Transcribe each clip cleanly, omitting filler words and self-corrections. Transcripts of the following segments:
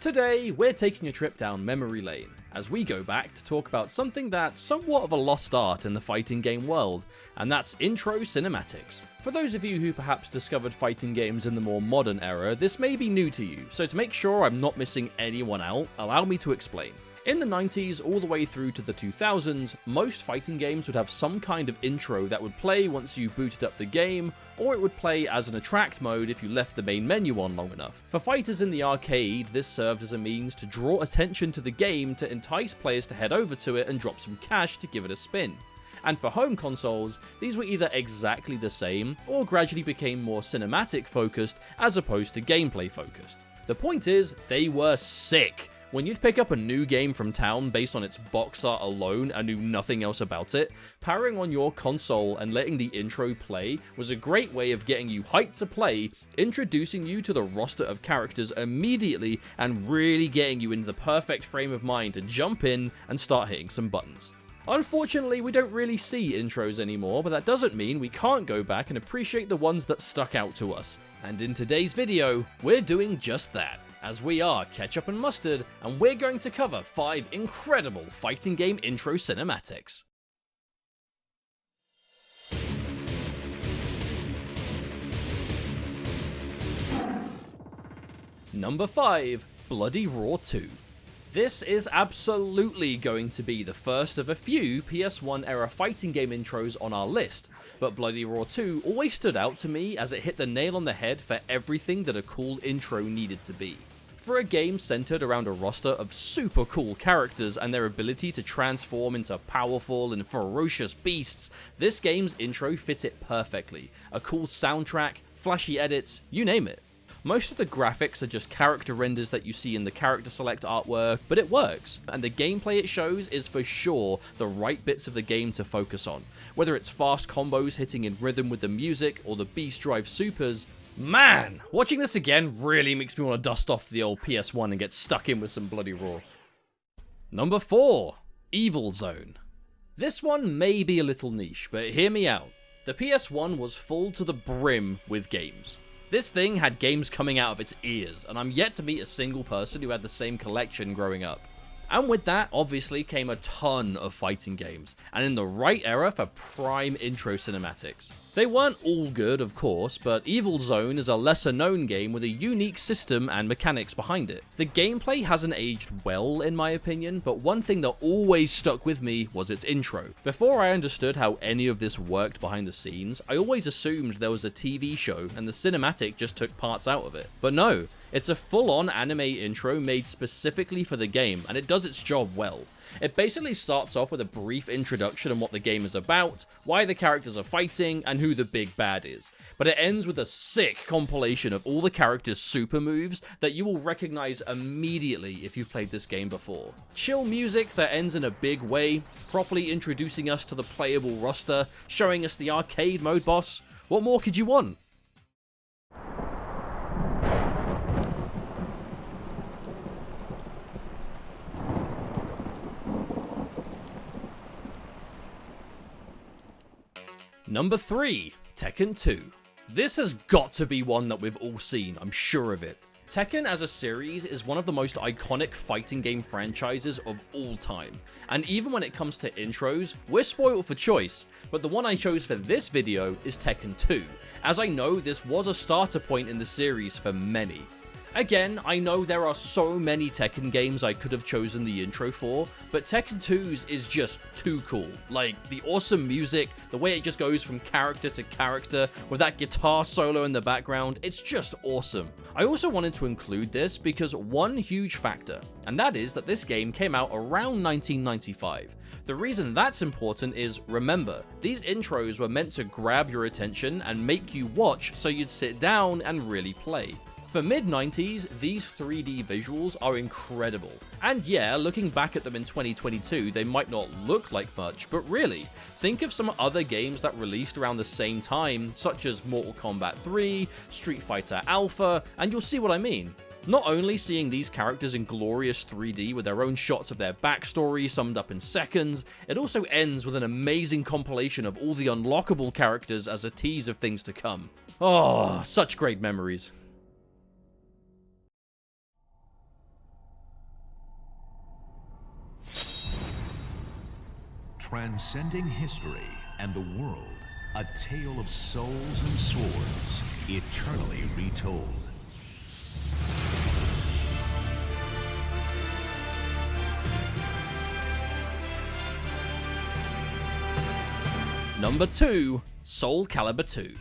Today, we're taking a trip down memory lane, as we go back to talk about something that's somewhat of a lost art in the fighting game world, and that's intro cinematics. For those of you who perhaps discovered fighting games in the more modern era, this may be new to you, so to make sure I'm not missing anyone out, allow me to explain. In the 90s all the way through to the 2000s, most fighting games would have some kind of intro that would play once you booted up the game, or it would play as an attract mode if you left the main menu on long enough. For fighters in the arcade, this served as a means to draw attention to the game to entice players to head over to it and drop some cash to give it a spin. And for home consoles, these were either exactly the same, or gradually became more cinematic focused as opposed to gameplay focused. The point is, they were sick. When you'd pick up a new game from town based on its box art alone and knew nothing else about it, powering on your console and letting the intro play was a great way of getting you hyped to play, introducing you to the roster of characters immediately, and really getting you into the perfect frame of mind to jump in and start hitting some buttons. Unfortunately, we don't really see intros anymore, but that doesn't mean we can't go back and appreciate the ones that stuck out to us. And in today's video, we're doing just that, as we are Ketchup and Mustard, and we're going to cover 5 incredible fighting game intro cinematics. Number 5, Bloody Roar 2. This is absolutely going to be the first of a few PS1 era fighting game intros on our list, but Bloody Roar 2 always stood out to me as it hit the nail on the head for everything that a cool intro needed to be. For a game centered around a roster of super cool characters and their ability to transform into powerful and ferocious beasts, this game's intro fit it perfectly. A cool soundtrack, flashy edits, you name it. Most of the graphics are just character renders that you see in the character select artwork, but it works, and the gameplay it shows is for sure the right bits of the game to focus on. Whether it's fast combos hitting in rhythm with the music or the beast drive supers, man, watching this again really makes me want to dust off the old PS1 and get stuck in with some Bloody Roar. Number 4, Evil Zone. This one may be a little niche, but hear me out. The PS1 was full to the brim with games. This thing had games coming out of its ears, and I'm yet to meet a single person who had the same collection growing up. And with that, obviously, came a ton of fighting games, and in the right era for prime intro cinematics. They weren't all good, of course, but Evil Zone is a lesser known game with a unique system and mechanics behind it. The gameplay hasn't aged well, in my opinion, but one thing that always stuck with me was its intro. Before I understood how any of this worked behind the scenes, I always assumed there was a TV show and the cinematic just took parts out of it. But no, it's a full-on anime intro made specifically for the game, and it does its job well. It basically starts off with a brief introduction on what the game is about, why the characters are fighting, and who the big bad is. But it ends with a sick compilation of all the characters' super moves that you will recognize immediately if you've played this game before. Chill music that ends in a big way, properly introducing us to the playable roster, showing us the arcade mode boss. What more could you want? Number 3, Tekken 2. This has got to be one that we've all seen, I'm sure of it. Tekken as a series is one of the most iconic fighting game franchises of all time, and even when it comes to intros, we're spoiled for choice, but the one I chose for this video is Tekken 2, as I know this was a starter point in the series for many. Again, I know there are so many Tekken games I could have chosen the intro for, but Tekken 2's is just too cool. Like, the awesome music, the way it just goes from character to character, with that guitar solo in the background, it's just awesome. I also wanted to include this because one huge factor, and that is that this game came out around 1995. The reason that's important is, remember, these intros were meant to grab your attention and make you watch so you'd sit down and really play. For mid-90s, these 3D visuals are incredible. And yeah, looking back at them in 2022, they might not look like much, but really, think of some other games that released around the same time, such as Mortal Kombat 3, Street Fighter Alpha, and you'll see what I mean. Not only seeing these characters in glorious 3D with their own shots of their backstory summed up in seconds, it also ends with an amazing compilation of all the unlockable characters as a tease of things to come. Oh, such great memories. Transcending history and the world, a tale of souls and swords, eternally retold. Number 2, Soul Calibur 2.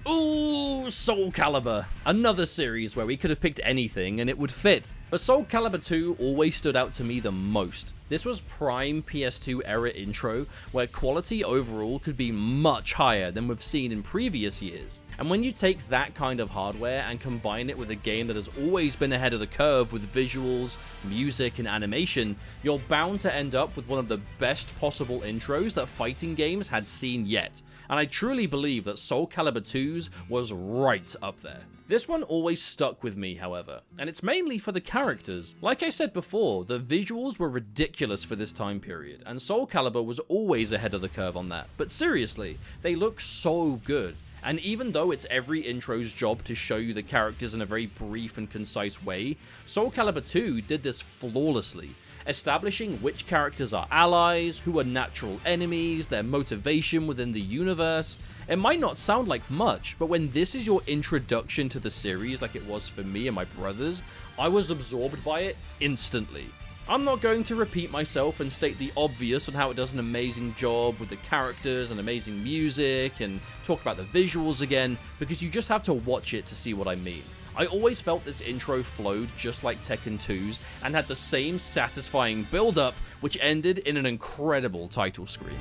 Ooh, Soul Calibur. Another series where we could have picked anything and it would fit. But Soul Calibur 2 always stood out to me the most. This was prime PS2 era intro, where quality overall could be much higher than we've seen in previous years. And when you take that kind of hardware and combine it with a game that has always been ahead of the curve with visuals, music, and animation, you're bound to end up with one of the best possible intros that fighting games had seen yet. And I truly believe that Soul Calibur 2's was right up there. This one always stuck with me, however, and it's mainly for the characters. Like I said before, the visuals were ridiculous for this time period, and Soul Calibur was always ahead of the curve on that. But seriously, they look so good. And even though it's every intro's job to show you the characters in a very brief and concise way, Soul Calibur 2 did this flawlessly, establishing which characters are allies, who are natural enemies, their motivation within the universe. It might not sound like much, but when this is your introduction to the series like it was for me and my brothers, I was absorbed by it instantly. I'm not going to repeat myself and state the obvious on how it does an amazing job with the characters and amazing music and talk about the visuals again, because you just have to watch it to see what I mean. I always felt this intro flowed just like Tekken 2's and had the same satisfying build-up, which ended in an incredible title screen.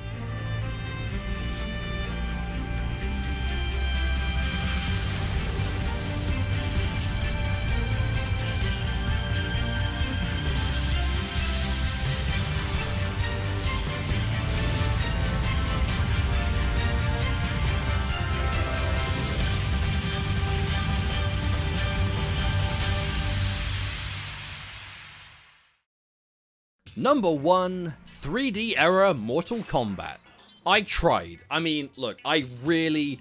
Number 1, 3D era Mortal Kombat. I tried. I mean, look, I really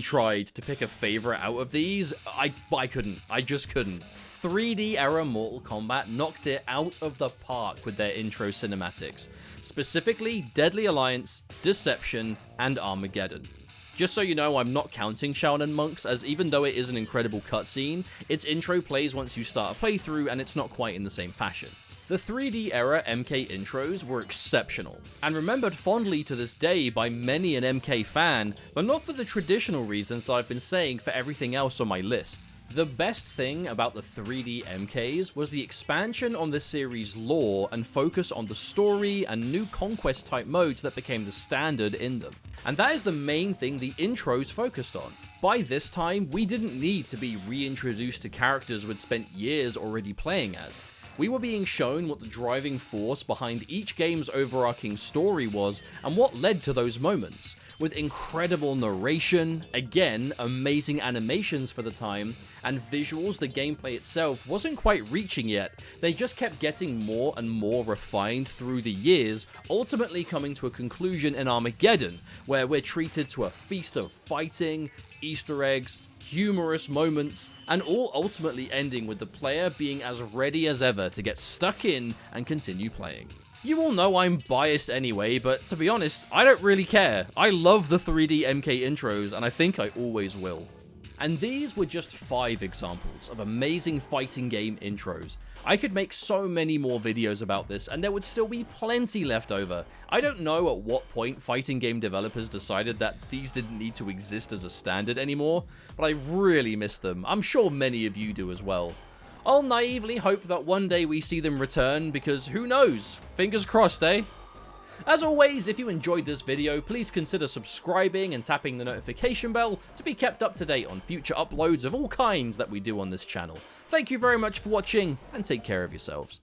tried to pick a favorite out of these. I couldn't. I just couldn't. 3D era Mortal Kombat knocked it out of the park with their intro cinematics. Specifically, Deadly Alliance, Deception, and Armageddon. Just so you know, I'm not counting Shaolin Monks, as even though it is an incredible cutscene, its intro plays once you start a playthrough and it's not quite in the same fashion. The 3D era MK intros were exceptional, and remembered fondly to this day by many an MK fan, but not for the traditional reasons that I've been saying for everything else on my list. The best thing about the 3D MKs was the expansion on the series' lore and focus on the story and new conquest type modes that became the standard in them. And that is the main thing the intros focused on. By this time, we didn't need to be reintroduced to characters we'd spent years already playing as. We were being shown what the driving force behind each game's overarching story was and what led to those moments, with incredible narration, again, amazing animations for the time, and visuals the gameplay itself wasn't quite reaching yet. They just kept getting more and more refined through the years, ultimately coming to a conclusion in Armageddon, where we're treated to a feast of fighting, Easter eggs, humorous moments, and all ultimately ending with the player being as ready as ever to get stuck in and continue playing. You all know I'm biased anyway, but to be honest, I don't really care. I love the 3D MK intros, and I think I always will. And these were just 5 examples of amazing fighting game intros. I could make so many more videos about this, and there would still be plenty left over. I don't know at what point fighting game developers decided that these didn't need to exist as a standard anymore, but I really miss them. I'm sure many of you do as well. I'll naively hope that one day we see them return, because who knows? Fingers crossed, eh? As always, if you enjoyed this video, please consider subscribing and tapping the notification bell to be kept up to date on future uploads of all kinds that we do on this channel. Thank you very much for watching, and take care of yourselves.